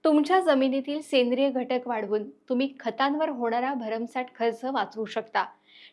तुमच्या जमिनीतील सेंद्रिय घटक वाढवून तुम्ही खतांवर होणारा भरमसाठ खर्च वाचवू शकता.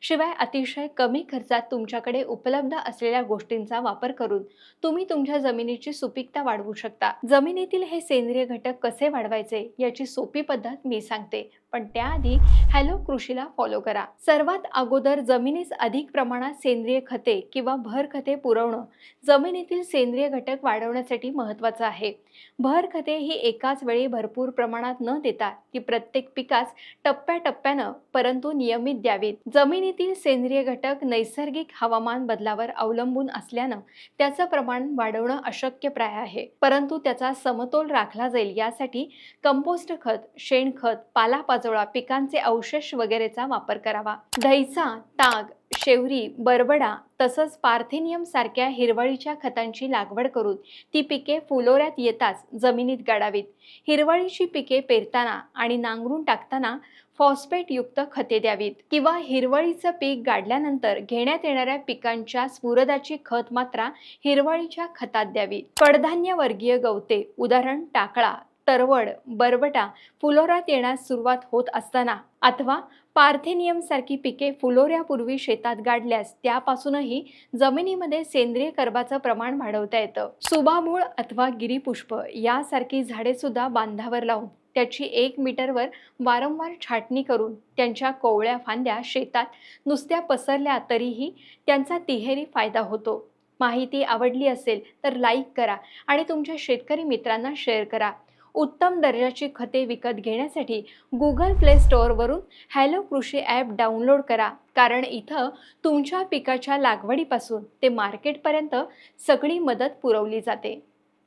शिवाय अतिशय कमी खर्चात तुमच्याकडे उपलब्ध असलेल्या गोष्टींचा वापर करून तुम्ही तुमच्या जमिनीची सुपीकता वाढवू शकता. जमिनीतील हे सेंद्रिय घटक कसे वाढवायचे याची सोपी पद्धत मी सांगते, पण त्याआधी हॅलो कृषीला फॉलो करा. सर्वात अगोदर जमिनीस अधिक प्रमाणात सेंद्रिय खते किंवा भर खते पुरवणं जमिनीतील सेंद्रिय घटक वाढवण्यासाठी महत्त्वाचं आहे. भर खते ही एकाच वेळी भरपूर प्रमाणात न देता ती प्रत्येक पिकास टप्प्याटप्प्यानं परंतु नियमित द्यावीत. जमिनीतील सेंद्रिय घटक नैसर्गिक हवामान बदलावर अवलंबून असल्यानं त्याचं प्रमाण वाढवणं अशक्यप्राय आहे, परंतु त्याचा समतोल राखला जाईल यासाठी कंपोस्ट खत, शेणखत, पालापाचोळा, पिकांचे अवशेष वगैरेचा वापर करावा. दहीचा, ताग, शेवरी, बरबडा तसंच पार्थेनियम सारख्या हिरवळीच्या खतांची लागवड करून ती पिके फुलोऱ्यात येताच जमिनीत गाडावीत. हिरवळीची पिके पेरताना आणि नांगरून टाकताना फॉस्फेटयुक्त खते द्यावीत किंवा हिरवळीचं पीक गाडल्यानंतर घेण्यात येणाऱ्या पिकांच्या स्फुरदाची खत मात्रा हिरवळीच्या खतात द्यावी. कडधान्य वर्गीय गवते उदाहरण टाकळा, तरवड, बरबटा फुलोऱ्यात येण्यास सुरुवात होत असताना अथवा पार्थेनियम सारखी पिके फुलोऱ्यापूर्वी शेतात गाडल्यास त्यापासूनही जमिनीमध्ये सेंद्रिय कर्बाचं प्रमाण वाढवता येतं. सुबाबूळ अथवा गिरीपुष्प यासारखी झाडे सुद्धा बांधावर लावून त्याची 1 मीटरवर वारंवार छाटणी करून त्यांच्या कोवळ्या फांद्या शेतात नुसत्या पसरल्या तरीही त्यांचा तिहेरी फायदा होतो. माहिती आवडली असेल तर लाईक करा आणि तुमच्या शेतकरी मित्रांना शेअर करा. उत्तम दर्जाची खते विकत घेण्यासाठी गुगल प्ले स्टोअरवरून हॅलो कृषी ॲप डाउनलोड करा, कारण इथं तुमच्या पिकाच्या लागवडीपासून ते मार्केटपर्यंत सगळी मदत पुरवली जाते.